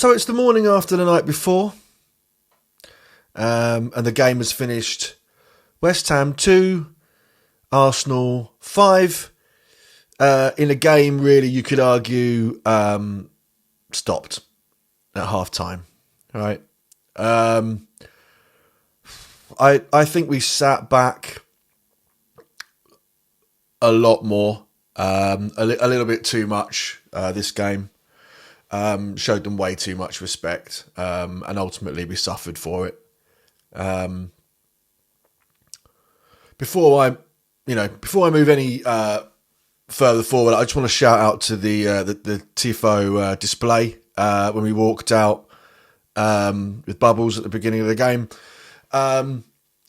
So it's the morning after the night before, and the game has finished. West Ham 2, Arsenal 5. In a game, really, you could argue stopped at half time. Right? I think we sat back a lot more, a little bit too much this game. Showed them way too much respect, and ultimately we suffered for it. Before I move any further forward, I just want to shout out to the tifo display when we walked out with bubbles at the beginning of the game.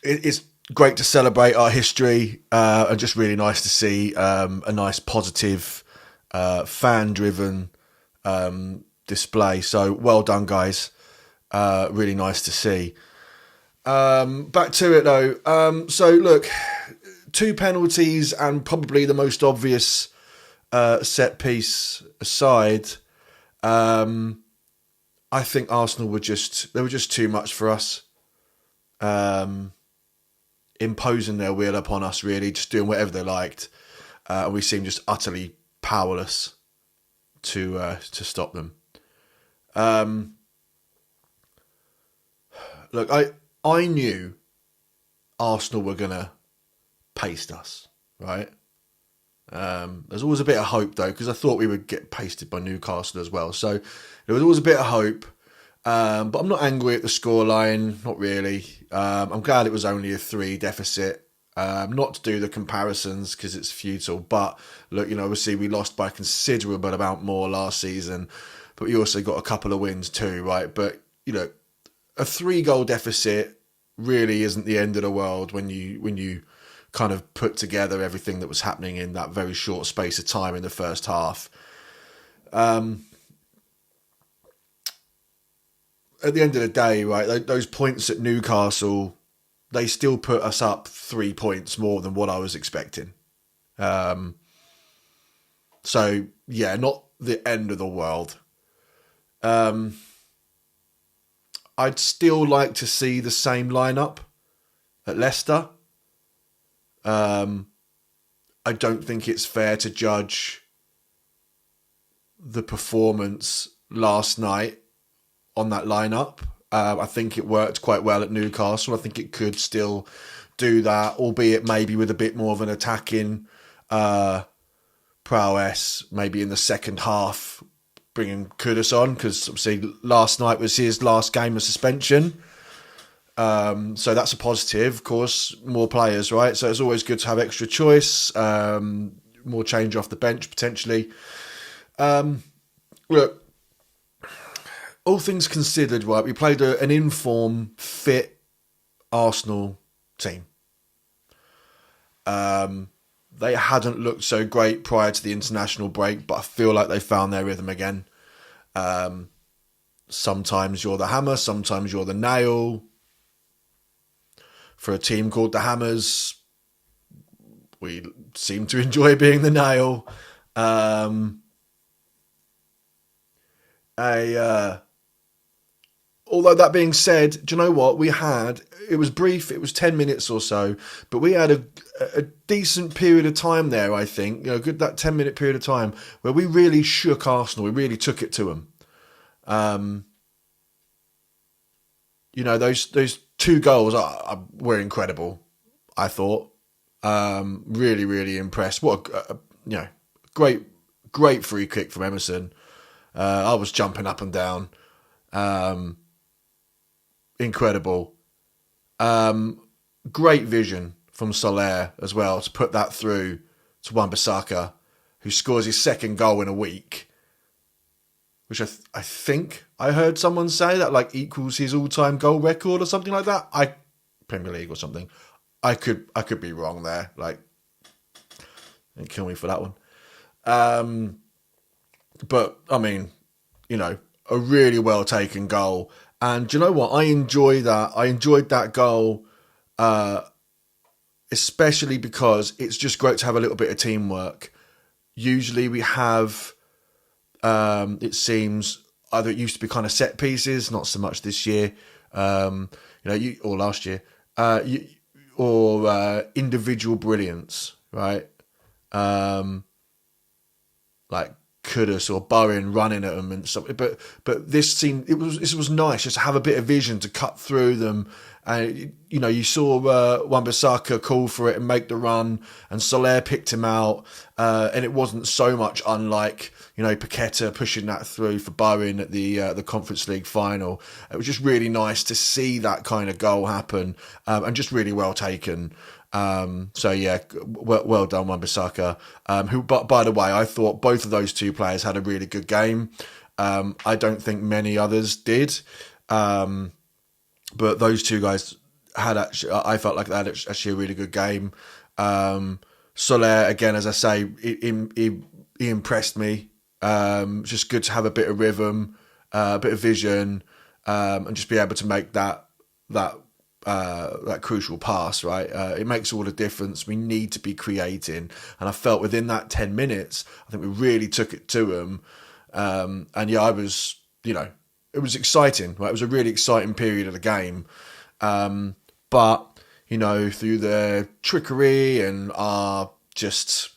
It's great to celebrate our history, and just really nice to see a nice positive fan-driven display. So well done, guys. Really nice to see. Back to it though. So look, 2 penalties and probably the most obvious set piece aside, I think Arsenal were just too much for us. Imposing their will upon us, really, just doing whatever they liked. And we seemed just utterly powerless to stop them. Look, I knew Arsenal were going to paste us, right? There's always a bit of hope, though, because I thought we would get pasted by Newcastle as well. So there was always a bit of hope. But I'm not angry at the scoreline, not really. I'm glad it was only a 3 deficit. Not to do the comparisons because it's futile. But look, obviously we lost by a considerable amount more last season. But we also got a couple of wins too, right? But, a 3-goal deficit really isn't the end of the world when you kind of put together everything that was happening in that very short space of time in the first half. At the end of the day, right, those points at Newcastle, they still put us up 3 points more than what I was expecting. So, yeah, not the end of the world. I'd still like to see the same lineup at Leicester. I don't think it's fair to judge the performance last night on that lineup. I think it worked quite well at Newcastle. I think it could still do that, albeit maybe with a bit more of an attacking prowess, maybe in the second half, bringing Kudus on, because obviously last night was his last game of suspension. So that's a positive, of course, more players, right? So it's always good to have extra choice, more change off the bench potentially. Look, all things considered, right, we played an in-form, fit Arsenal team. They hadn't looked so great prior to the international break, but I feel like they found their rhythm again. Sometimes you're the hammer, sometimes you're the nail. For a team called the Hammers, we seem to enjoy being the nail. Although that being said, do you know what? It was brief, it was 10 minutes or so, but we had a decent period of time there, I think, good that 10-minute period of time where we really shook Arsenal. We really took it to them. Those 2 goals were incredible, I thought. Really, really impressed. What a great free kick from Emerson. I was jumping up and down. Incredible. Great vision from Soler as well to put that through to Wan-Bissaka, who scores his 2nd goal in a week, which I think I heard someone say that equals his all-time goal record or something like that. Premier League or something. I could be wrong there. Don't kill me for that one. But I mean, a really well taken goal. And do you know what? I enjoy that. I enjoyed that goal, especially because it's just great to have a little bit of teamwork. Usually we have, it seems, either it used to be kind of set pieces, not so much this year, or last year, or individual brilliance, right? Like Kudus or Bowen running at them and stuff. But this was nice just to have a bit of vision to cut through them. And you saw Wan-Bissaka call for it and make the run, and Soler picked him out. And it wasn't so much unlike Paqueta pushing that through for Bowen at the Conference League final. It was just really nice to see that kind of goal happen, and just really well taken. So yeah, well done, Wan-Bissaka. Who, by the way, I thought both of those two players had a really good game. I don't think many others did, but those two guys I felt like they had actually a really good game. Soler, again, as I say, he impressed me. Just good to have a bit of rhythm, a bit of vision, and just be able to make that crucial pass, right? It makes all the difference. We need to be creating, and I felt within that 10 minutes, I think we really took it to them. And yeah, I was, it was exciting, right? It was a really exciting period of the game. But through the trickery and our just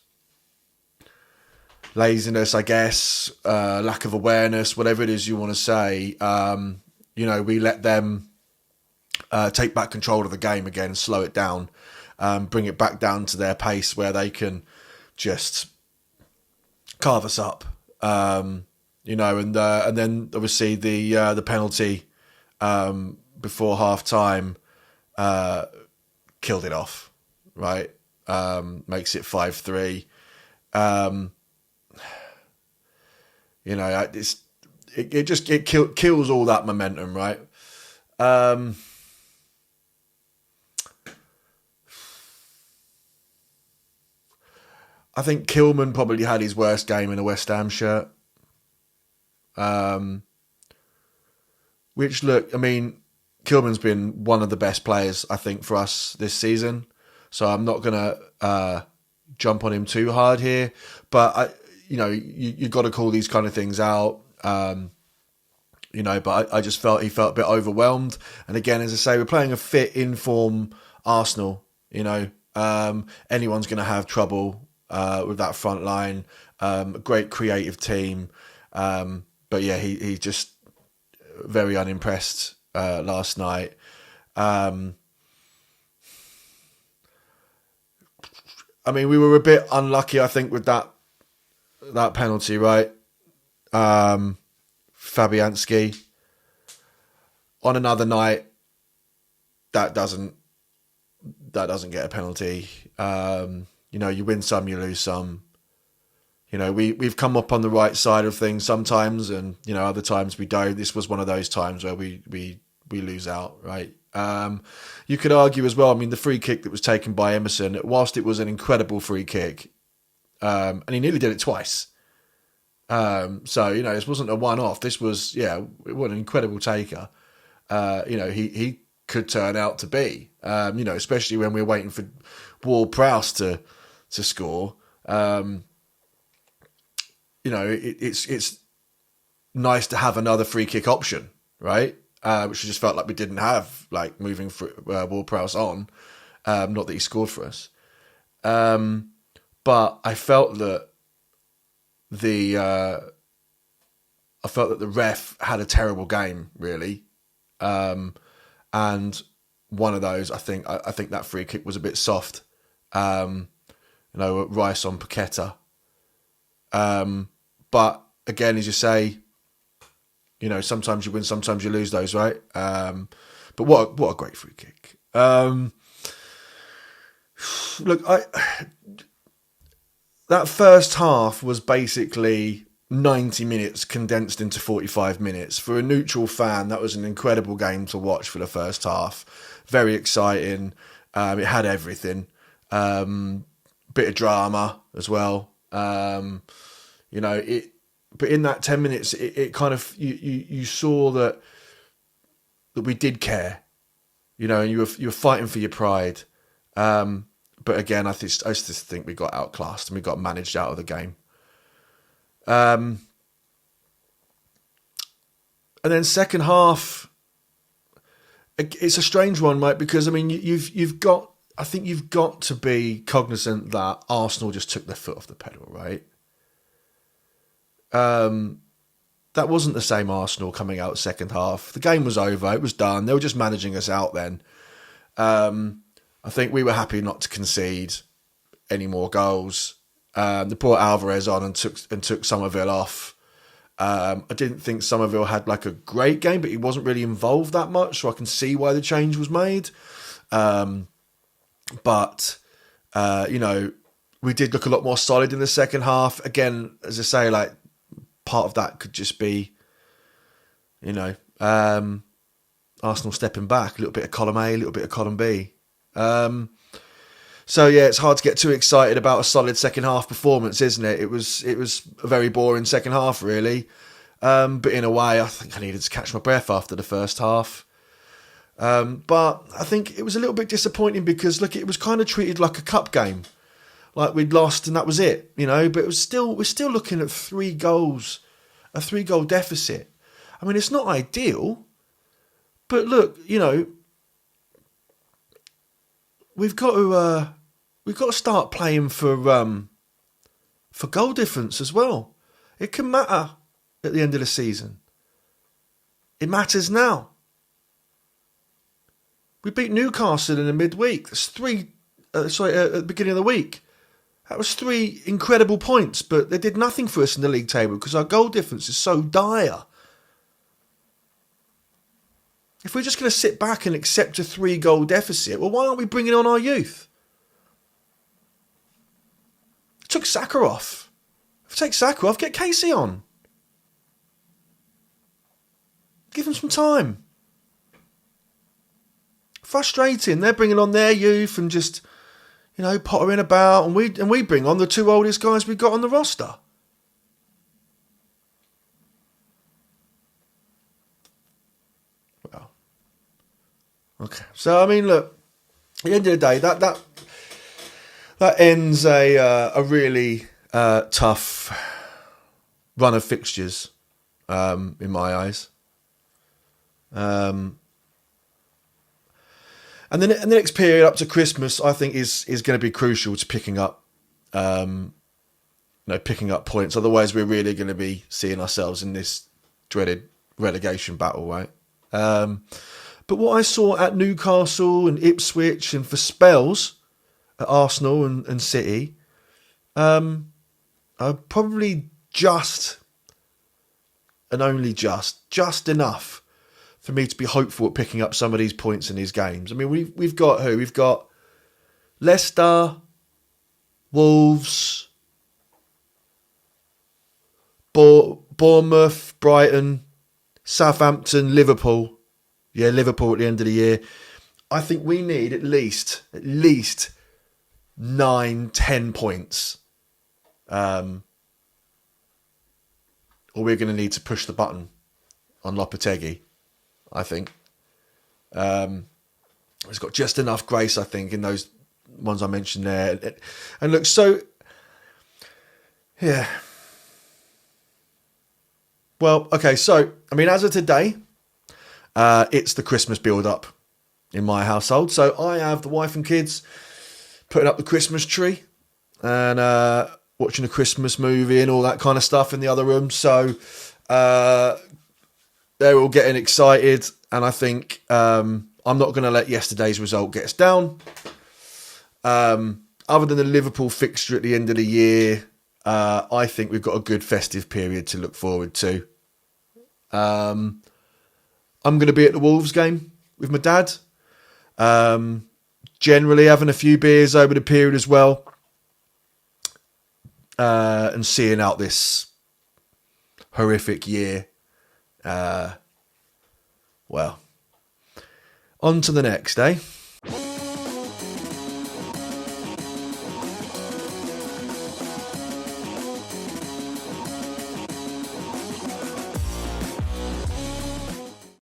laziness, I guess, lack of awareness, whatever it is you want to say, we let them take back control of the game again, slow it down, bring it back down to their pace where they can just carve us up, and then obviously the penalty before half time killed it off, right? Makes it 5-3. It kills all that momentum, right? I think Kilman probably had his worst game in a West Ham shirt. Which, look, I mean, Kilman's been one of the best players, I think, for us this season. So I'm not going to jump on him too hard here. But, you got to call these kind of things out. But I just felt he felt a bit overwhelmed. And again, as I say, we're playing a fit, in-form Arsenal. Anyone's going to have trouble with that front line. A great creative team. But yeah, he just very unimpressed last night. We were a bit unlucky, I think, with that penalty, right? Fabianski. On another night, that doesn't get a penalty. You win some, you lose some. We've come up on the right side of things sometimes, and other times we don't. This was one of those times where we lose out, right? You could argue as well. The free kick that was taken by Emerson, whilst it was an incredible free kick, and he nearly did it twice. This wasn't a one-off. This was, what an incredible taker. He could turn out to be, especially when we're waiting for Ward-Prowse to score. It's nice to have another free kick option, right? Which we just felt like we didn't have, like moving Ward-Prowse on. Not that he scored for us. But I felt that the ref had a terrible game, really. And one of those, I think that free kick was a bit soft. Rice on Paqueta. But again, as you say, sometimes you win, sometimes you lose those, right? But what a great free kick. Look, that first half was basically 90 minutes condensed into 45 minutes. For a neutral fan, that was an incredible game to watch for the first half. Very exciting. It had everything. Bit of drama as well. But in that 10 minutes, it kind of, you saw that we did care, and you were fighting for your pride. But again, I just think we got outclassed and we got managed out of the game. And then second half, it's a strange one, right? Because I mean, you've got, I think you've got to be cognizant that Arsenal just took their foot off the pedal, right? That wasn't the same Arsenal coming out second half. The game was over. It was done. They were just managing us out then. I think we were happy not to concede any more goals. They brought Alvarez on and took Somerville off. I didn't think Somerville had like a great game, but he wasn't really involved that much, so I can see why the change was made. But we did look a lot more solid in the second half. Again, as I say, like part of that could just be, Arsenal stepping back, a little bit of column A, a little bit of column B. So yeah, it's hard to get too excited about a solid second half performance, isn't it? It was a very boring second half, really. But in a way, I think I needed to catch my breath after the first half. But I think it was a little bit disappointing because, look, it was kind of treated like a cup game, like we'd lost and that was it, But it was we're still looking at 3 goals, a 3-goal deficit. I mean, it's not ideal, but look, we've got to start playing for goal difference as well. It can matter at the end of the season. It matters now. We beat Newcastle in the midweek. That's at the beginning of the week. That was 3 incredible points, but they did nothing for us in the league table because our goal difference is so dire. If we're just going to sit back and accept a 3-goal deficit, well, why aren't we bringing on our youth? Took Saka off. If I take Saka off, get Casey on. Give him some time. Frustrating. They're bringing on their youth and just, pottering about, and we bring on the 2 oldest guys we've got on the roster. Well, okay. So I mean, look. At the end of the day, that ends a really tough run of fixtures, in my eyes. And then the next period up to Christmas, I think is going to be crucial to picking up points. Otherwise, we're really going to be seeing ourselves in this dreaded relegation battle, right? But what I saw at Newcastle and Ipswich and for spells at Arsenal and City, are probably just and only just enough for me to be hopeful at picking up some of these points in these games. I mean, we've got who? We've got Leicester, Wolves, Bournemouth, Brighton, Southampton, Liverpool. Yeah, Liverpool at the end of the year. I think we need at least 9-10 points. Or we're going to need to push the button on Lopetegui, I think. He's got just enough grace, I think, in those ones I mentioned there. And look, so, yeah. Well, okay, so, I mean, as of today, it's the Christmas build-up in my household. So I have the wife and kids putting up the Christmas tree and watching a Christmas movie and all that kind of stuff in the other room. So they're all getting excited, and I think I'm not going to let yesterday's result get us down. Other than the Liverpool fixture at the end of the year, I think we've got a good festive period to look forward to. I'm going to be at the Wolves game with my dad. Generally having a few beers over the period as well. And seeing out this horrific year. Well, on to the next, eh?